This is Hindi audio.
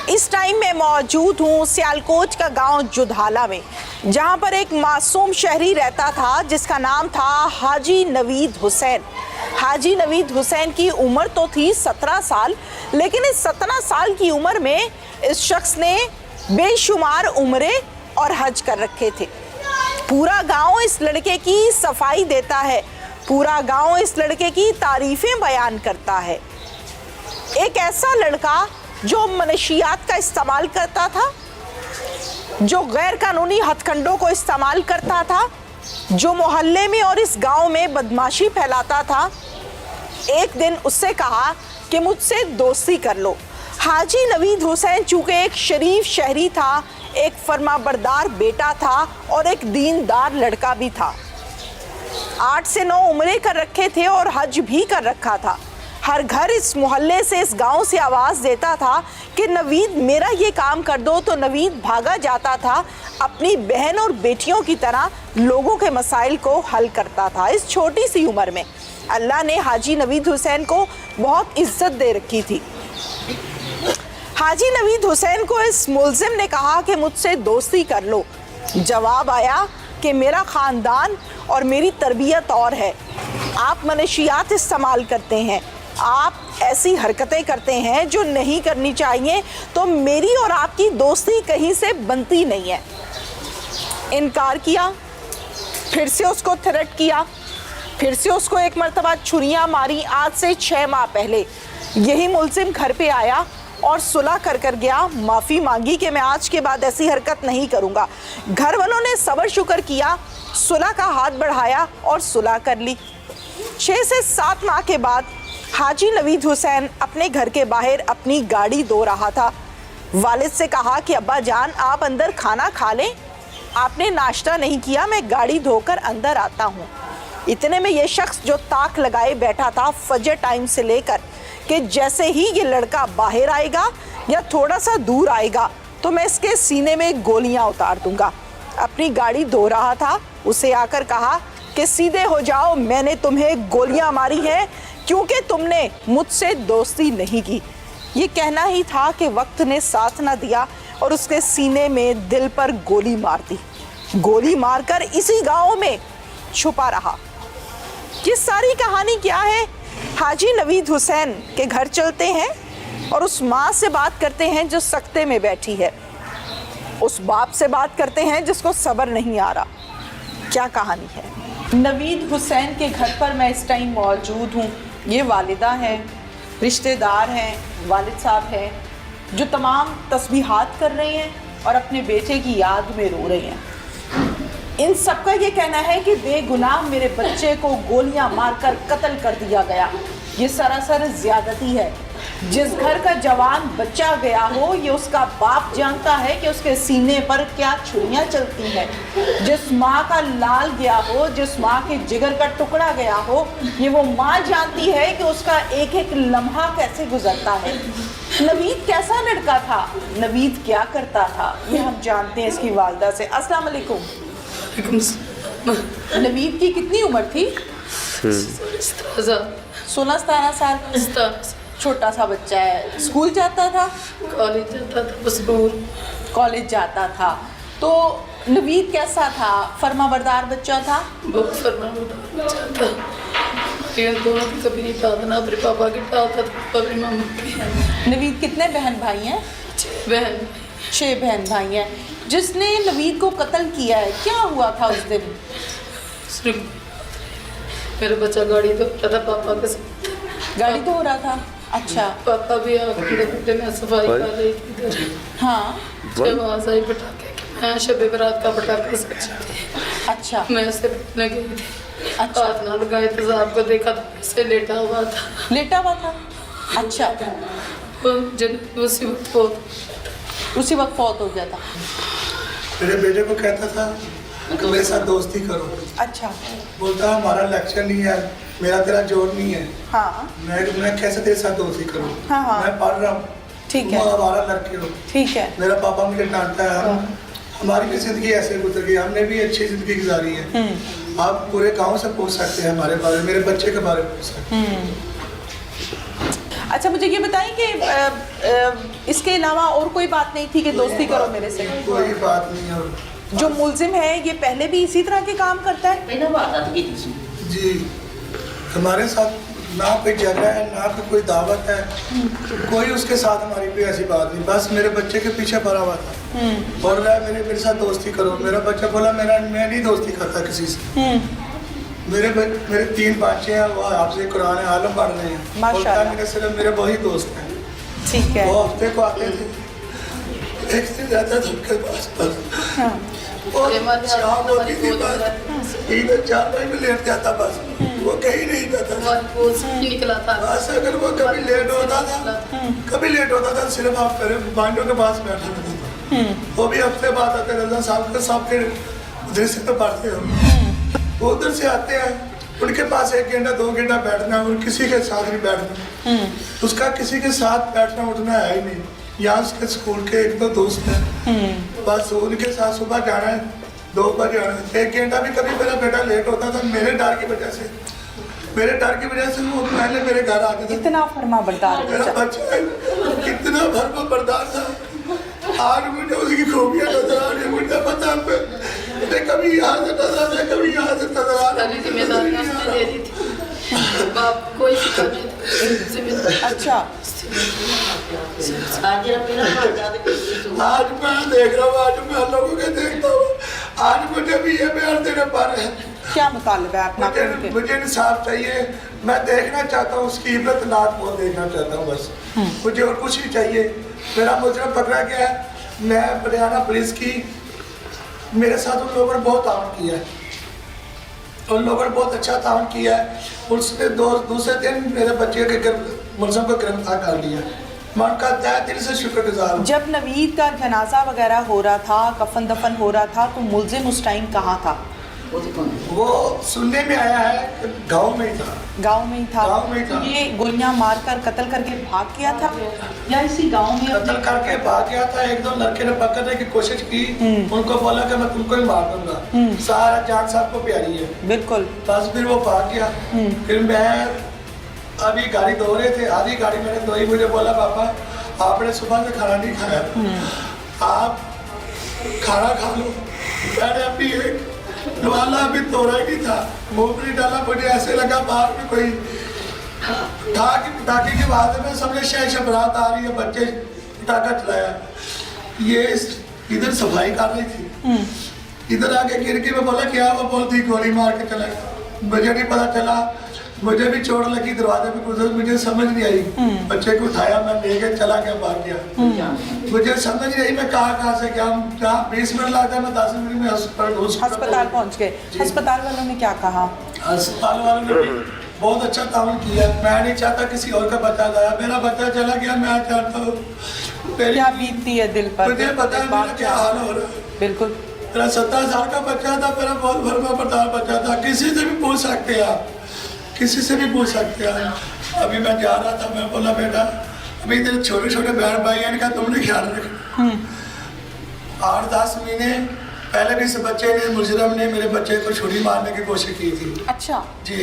इस टाइम मैं मौजूद हूँ सियालकोट का गांव जुधाला में, जहां पर एक मासूम शहरी रहता था जिसका नाम था हाजी नवीद हुसैन। हाजी नवीद हुसैन की उम्र तो थी 17 साल, लेकिन इस 17 साल की उम्र में इस शख्स ने बेशुमार उम्रें और हज कर रखे थे। पूरा गांव इस लड़के की सफाई देता है, पूरा गांव इस लड़के की तारीफें बयान करता है। एक ऐसा लड़का जो मनशियात का इस्तेमाल करता था, जो गैर कानूनी हथकंडों को इस्तेमाल करता था, जो मोहल्ले में और इस गांव में बदमाशी फैलाता था, एक दिन उससे कहा कि मुझसे दोस्ती कर लो। हाजी नवीद हुसैन चूँकि एक शरीफ शहरी था, एक फरमाबरदार बेटा था और एक दीनदार लड़का भी था। 8 से 9 उम्रें कर रखे थे और हज भी कर रखा था। हर घर इस मोहल्ले से, इस गांव से आवाज़ देता था कि नवीद मेरा ये काम कर दो, तो नवीद भागा जाता था, अपनी बहन और बेटियों की तरह लोगों के मसाइल को हल करता था। इस छोटी सी उम्र में अल्लाह ने हाजी नवीद हुसैन को बहुत इज्जत दे रखी थी। हाजी नवीद हुसैन को इस मुल्जिम ने कहा कि मुझसे दोस्ती कर लो। जवाब आया कि मेरा ख़ानदान और मेरी तरबियत और है, आप मनशियात इस्तेमाल करते हैं, आप ऐसी हरकतें करते हैं जो नहीं करनी चाहिए, तो मेरी और आपकी दोस्ती कहीं से बनती नहीं है। इनकार किया, फिर से उसको थ्रेट किया, फिर से उसको एक मरतबा छुरियाँ मारी। आज से 6 माह पहले यही मुल्जिम घर पे आया और सुलह कर गया, माफ़ी मांगी कि मैं आज के बाद ऐसी हरकत नहीं करूँगा। घर वालों ने सब्र शुक्र किया, सुलह का हाथ बढ़ाया और सुलह कर ली। 6 से 7 माह के बाद हाजी नवीद हुसैन अपने घर के बाहर अपनी गाड़ी धो रहा था। वालिद से कहा कि अब्बा जान आप अंदर खाना खा लें, आपने नाश्ता नहीं किया, मैं गाड़ी धोकर अंदर आता हूँ। इतने में ये शख्स जो ताक लगाए बैठा था फजर टाइम से लेकर कि जैसे ही ये लड़का बाहर आएगा या थोड़ा सा दूर आएगा तो मैं इसके सीने में गोलियां उतार दूंगा, अपनी गाड़ी धो रहा था। उसे आकर कहा कि सीधे हो जाओ, मैंने तुम्हें गोलियां मारी हैं क्योंकि तुमने मुझसे दोस्ती नहीं की। ये कहना ही था कि वक्त ने साथ ना दिया और उसके सीने में दिल पर गोली मार दी। गोली मारकर इसी गाँव में छुपा रहा। ये सारी कहानी क्या है? हाजी नवीद हुसैन के घर चलते हैं और उस माँ से बात करते हैं जो सख्ते में बैठी है, उस बाप से बात करते हैं जिसको सब्र नहीं आ रहा। क्या कहानी है? नवीद हुसैन के घर पर मैं इस टाइम मौजूद हूँ। ये वालिदा हैं, रिश्तेदार हैं, वालिद साहब हैं जो तमाम तस्बीहात कर रहे हैं और अपने बेटे की याद में रो रहे हैं। इन सबका ये कहना है कि बेगुनाह मेरे बच्चे को गोलियां मारकर कत्ल कर दिया गया। ये सरासर ज़्यादती है। जिस घर का जवान बच्चा गया हो, ये उसका बाप जानता है कि उसके सीने पर क्या छुरियां चलती हैं। जिस माँ का लाल गया हो, जिस माँ के जिगर का टुकड़ा गया हो, ये वो माँ जानती है कि उसका एक एक लम्हा कैसे गुजरता है। नवीद कैसा लड़का था, नवीद क्या करता था, ये हम जानते हैं इसकी वालिदा से। अस्सलाम वालेकुम। नवीद की कितनी उम्र थी? 16-17 साल। छोटा सा बच्चा है। स्कूल जाता था? कॉलेज जाता था, बस दूर कॉलेज जाता था। तो नवीद कैसा था? फरमाबरदार बच्चा था? बहुत फरमाबरदार बच्चा था। ये दोनों की कभी नहीं टालता, ना अपने पापा की टालता था, पापा की मामा की। नवीद कितने बहन भाई हैं? 6 बहन भाई हैं। जिसने नवीद को कत्ल किया है, क्या हुआ था उस दिन? सिर्फ मेरा बच्चा गाड़ी धो रहा था, पापा के साथ गाड़ी धो रहा था। अच्छा। पापा भी आगे में सफाई कर रही थी। हाँ। जब आवाज़ आई पटाखे की, मैं शब बरात का पटाखा सच थी। अच्छा। मैं उससे पटने गई थी। अच्छा। हाथ ना लगाए तो साहब को देखा तो ऐसे लेटा हुआ था। लेटा हुआ था? अच्छा। जब उसी वक्त फौत हो गया था। मेरे बेटे को कहता था कि मेरे साथ दोस्ती करो। अच्छा। बोलता हमारा लेक्चर नहीं है, मेरा तेरा जोड़ नहीं है। हाँ। मैं कैसे तेरे साथ दोस्ती करूँ? हाँ हाँ। मैं पढ़ रहा हूँ, ठीक है, हमारा लड़के हो। ठीक है। मेरा पापा मुझे डांटता है। हमारी भी जिंदगी ऐसे गुजर गई, हमने भी अच्छी जिंदगी गुजारी है। आप पूरे गाँव से पूछ सकते हैं हमारे बारे में, मेरे बच्चे के बारे में पूछ सकते हैं। अच्छा मुझे ये बताइए कि इसके अलावा और कोई बात नहीं थी कि दोस्ती करो मेरे से? कोई बात नहीं है। और जो मुलजिम है ये पहले भी इसी तरह के काम करता है? ਪਹਿਲਾਂ ਬਾਤ ਕੀਤੀ ਸੀ जी हमारे साथ ना कोई जगह है ना कोई दावत है, कोई उसके साथ हमारी कोई ऐसी बात नहीं, बस मेरे बच्चे के पीछे पड़ा हुआ था। बोल रहा है मेरे साथ दोस्ती करो। मेरा बच्चा बोला मैं नहीं दोस्ती करता किसी से। मेरे 3 बच्चे हैं, वो आपसे कुरान आलम पढ़ रहे हैं। बोलता है मेरे सिर्फ मेरे वही दोस्त हैं। ठीक है। वो हफ्ते को आते थे, एक दिन रहता था उनके पास बस। और शाम होती थी बस इधर 4 बजे में लेट जाता, बस वो कहीं नहीं जाता था। नहीं निकला था बस अगर वो कभी लेट होता था सिर्फ आप बांडों के पास बैठा रहता था। वो भी हफ्ते बाद आते रहता। सबके उधर से तो पढ़ते हो, वो उधर से आते हैं, उनके पास 1 घंटा 2 घंटा बैठना है और किसी के साथ नहीं बैठना। उसका किसी के साथ बैठना उठना है ही नहीं। यहाँ उसके स्कूल के 1-2 दोस्त हैं, बस उनके साथ सुबह जाना है, 2 बजे आना है। 1 घंटा भी कभी मेरा बेटा लेट होता था मेरे डर की वजह से वो पहले मेरे घर आते थे। इतना फरमा बरदार है मेरा बच्चा। बच्चा कितना भरमा बर्दार था। आज मुझे उसकी खूबियाँ नजर आ रही, मुझे पता मैं कभी यहाँ से नजर आ रहा, कभी यहाँ से नजर आ सारी जिम्मेदारियां उसने दे दी थी। बाप कोई फिक्र नहीं था, जिम्मेदारी। अच्छा ਅੱਜ ਪਹਿਲਾਂ ਬਾਤ ਕੀਤੀ ਸੀ आज मैं देख रहा हूँ, आज मैं लोगों के देखता हूँ, आज मुझे भी ये बयान देने पा रहे हैं। क्या मुतालबा है अपना करके? मुझे इंसाफ चाहिए। मैं देखना चाहता हूँ उसकी इबरतनाक मौत देखना चाहता हूँ बस। मुझे और कुछ नहीं चाहिए। मेरा मुजरम पकड़ा गया है, मैं हरियाणा पुलिस की, मेरे साथ उन लोगों ने बहुत ताउन किया है, उन लोगों ने बहुत अच्छा ताउन किया है। उसने दूसरे दिन मेरे बच्चे के मुलज़म को गिरफ्तार कर लिया। मैं उनका तहे दिल से शुक्रगुजार हूँ। जब नवीद का जनाजा वगैरह हो रहा था, कफन दफन हो रहा था, तो मुलजिम उस टाइम कहाँ था? ਉਹਦੀ ਕੋਣ वो सुनने में आया है कि गाँव में ही था। गांव में ही था। गाँव में ही था। तो ये गोलियां मारकर कत्ल करके भाग गया था या इसी गांव में कत्ल अपने? करके भाग गया था। 1-2 लड़के ने पकड़ने की कोशिश की, उनको बोला कि मैं तुमको ही मार दूंगा, सारा जान साहब को प्यारी है, बिल्कुल। बस फिर वो भाग गया। फिर मैं अभी गाड़ी धो रहे थे, आधी गाड़ी मैंने धोई, मुझे बोला पापा आपने सुबह से खाना नहीं खाया, आप खाना खा लो। मैंने अभी एक वाला अभी तोड़ा ही नहीं था, मुंह में नहीं डाला, मुझे ऐसे लगा बाहर में कोई पटाखे के बाद में सबने शबरात आ रही है, बच्चे पटाखा चलाया। ये इधर सफाई कर रही थी, इधर आके खिड़की में बोला क्या, वो बोलती गोली मार के चला गया। मुझे नहीं पता चला, मुझे भी चोट लगी, दरवाजे पे गुजर, मुझे समझ नहीं आई। बच्चे को उठाया, मैं लेके चला गया, भाग गया। मुझे समझ नहीं आई मैं कहाँ से क्या, जहाँ 20 मिनट लगता है मैं 10 मिनट में अस्पताल पहुंच गए। अस्पताल वालों ने क्या कहा? अस्पताल वालों ने भी बहुत अच्छा ताउन किया। मैं नहीं चाहता किसी और का बच्चा गया, मेरा बच्चा चला गया, मैं चाहता हूँ। क्या बीतती है दिल पर? मुझे पता है मेरा क्या हाल हो रहा है। बिल्कुल। मेरा 17 साल का बच्चा था, मेरा बहुत भरमा बरदार बच्चा था। किसी से भी पूछ सकते हैं आप, किसी से भी पूछ सकते हैं। अभी मैं जा रहा था, मैं बोला बेटा अभी तेरे छोटे छोटे बहन भाई हैं, इनका तुमने ख्याल रखना। 8-10 महीने पहले भी इस बच्चे ने, मुजरम ने मेरे बच्चे को छुरी मारने की कोशिश की थी। अच्छा जी।